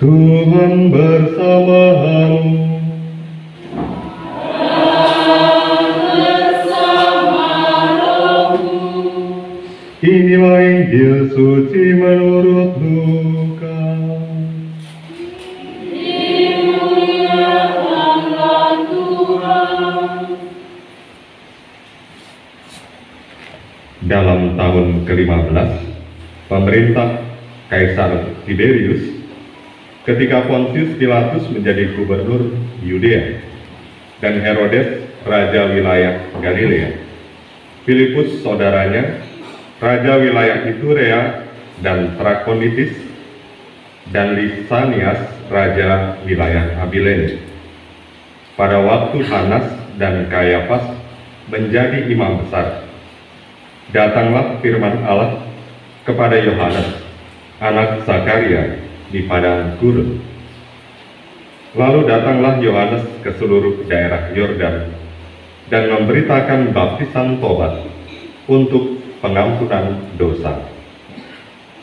Tuhan bersamamu. Inilah Injil suci menurut Lukas. Dimuliakanlah Tuhan. Dalam tahun ke-15 pemerintah Kaisar Tiberius, ketika Pontius Pilatus menjadi gubernur Yudea dan Herodes raja wilayah Galilea, Filipus saudaranya raja wilayah Iturea dan Trakonitis, dan Lisanias raja wilayah Abilene. Pada waktu Hanas dan Kayafas menjadi imam besar, datanglah firman Allah kepada Yohanes, anak Zakaria, di padang gurun. Lalu datanglah Yohanes ke seluruh daerah Yordan dan memberitakan baptisan tobat untuk pengampunan dosa,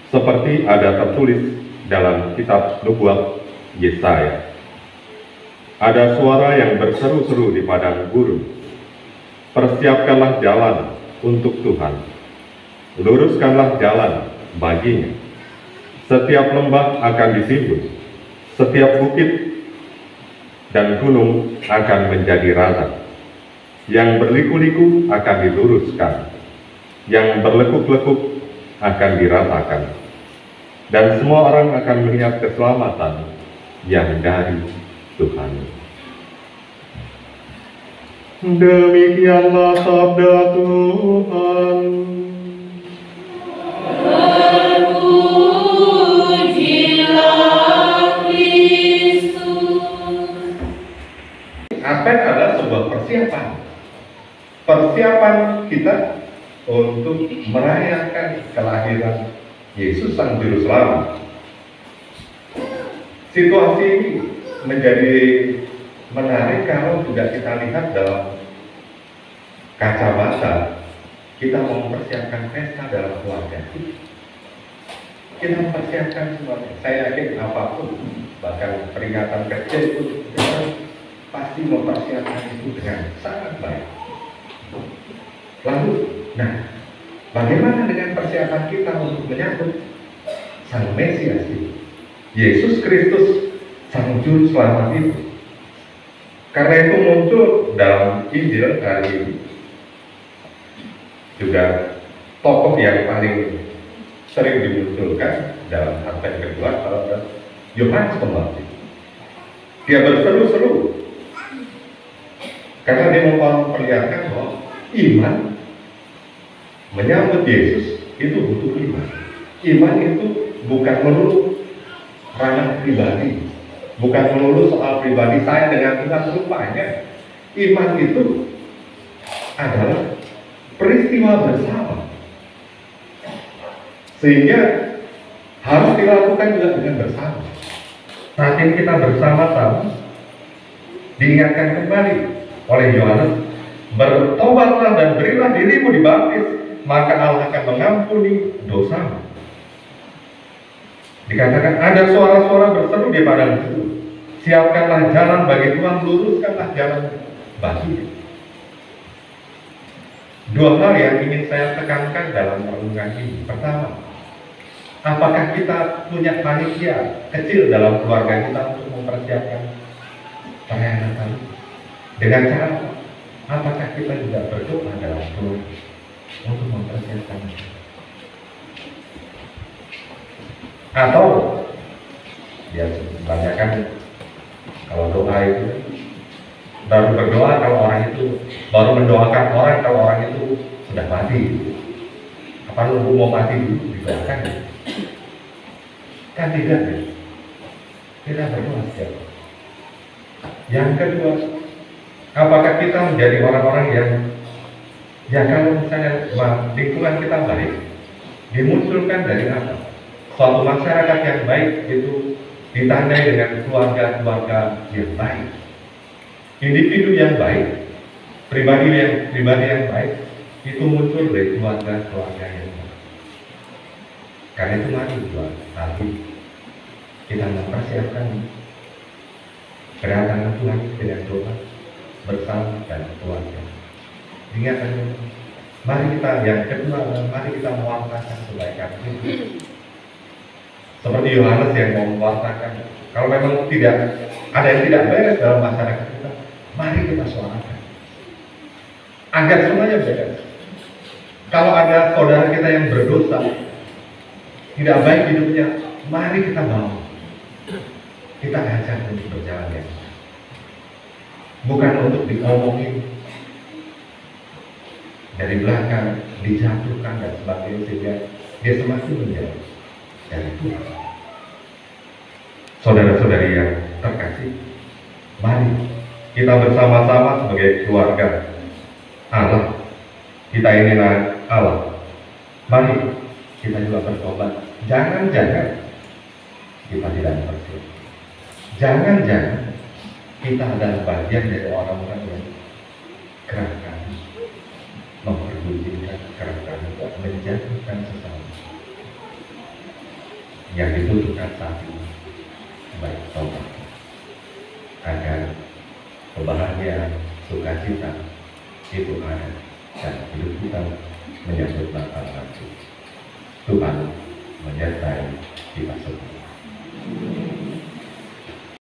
seperti ada tertulis dalam kitab nubuat Yesaya. Ada suara yang berseru-seru di padang gurun, persiapkanlah jalan untuk Tuhan, luruskanlah jalan baginya. Setiap lembah akan ditimbun, setiap bukit dan gunung akan menjadi rata, yang berliku-liku akan diluruskan, yang berlekuk-lekuk akan diratakan, dan semua orang akan melihat keselamatan yang dari Tuhan. Demikianlah sabda Tuhan. Terpujilah Kristus. Advent adalah sebuah persiapan kita untuk merayakan kelahiran Yesus Sang Juru Selamat. Situasi ini menjadi menarik kalau juga kita lihat dalam kacamata kita mempersiapkan pesta dalam keluarga. Kita mempersiapkan semuanya. Saya yakin apapun, bahkan peringatan kecil pun kita pasti mempersiapkan itu dengan sangat baik. Lalu, bagaimana dengan persiapan kita untuk menyambut Sang Mesias itu? Yesus Kristus, Sang Juru Selamat itu. Karena itu muncul dalam Injil hari ini juga tokoh yang paling sering dimunculkan dalam Advent kedua adalah Yohanes Pembaptis. Dia berseru-seru karena dia memperlihatkan bahwa iman menyambut Yesus itu butuh iman. Iman itu bukan melulu ranah pribadi, bukan melulu soal pribadi saya dengan Tuhan. Rupanya iman itu adalah peristiwa bersama, sehingga harus dilakukan juga dengan bersama. Saat ini kita bersama-sama diingatkan kembali oleh Yohanes, bertobatlah dan berilah dirimu dibaptis, maka Allah akan mengampuni dosamu. Dikatakan ada suara-suara berseru di padang gurun, siapkanlah jalan bagi Tuhan, luruskanlah jalan baginya. Dua hal yang ingin saya tekankan dalam renungan ini. Pertama, apakah kita punya panitia kecil dalam keluarga kita untuk mempersiapkan perayaan Natal? Dengan cara apa? Apakah kita juga berdoa dalam keluarga untuk mempersiapkan? Atau ya kebanyakan kalau doa itu baru berdoa kalau orang itu, baru mendoakan orang kalau orang itu sudah mati. Apa nunggu mau mati dulu didoakan? Kan tidak ya? Kita berdoa setiap. Yang kedua, apakah kita menjadi orang-orang yang kalau misalnya lingkungan kita baik, dimunculkan dari apa? Suatu masyarakat yang baik itu ditandai dengan keluarga-keluarga yang baik, individu yang baik, pribadi yang baik itu muncul dari keluarga-keluarga yang baik. Karena itu mari buat tadi kita mempersiapkan kedatangan Tuhan dengan doa bersama dan keluarga. Ingatkan, mari kita yang kedua, mari kita mewartakan kebaikan itu. Seperti Yohanes yang mau mewartakan, kalau memang tidak ada yang tidak beres dalam masyarakat kita, mari kita suarakan agar semuanya beres. Kalau ada saudara kita yang berdosa, tidak baik hidupnya, mari kita bawa, kita ajak untuk berjalan yang benar. Bukan untuk diomongin dari belakang, dijatuhkan dan sebagainya, sehingga dia semakin menjauh dari Tuhan. Saudara-saudari yang terkasih, mari kita bersama-sama sebagai keluarga Allah, kita ini Allah, mari kita juga bertobat. Jangan-jangan kita tidak bersih. Jangan-jangan kita adalah bagian dari orang-orang yang kerangka memperbujikan, kerangka menjatuhkan sesama yang dibutuhkan saat ini. Baik tobat agar kebahagiaan, sukacita itu ada dan hidup kita menyambut Natal nanti. Tuhan menyertai kita semua.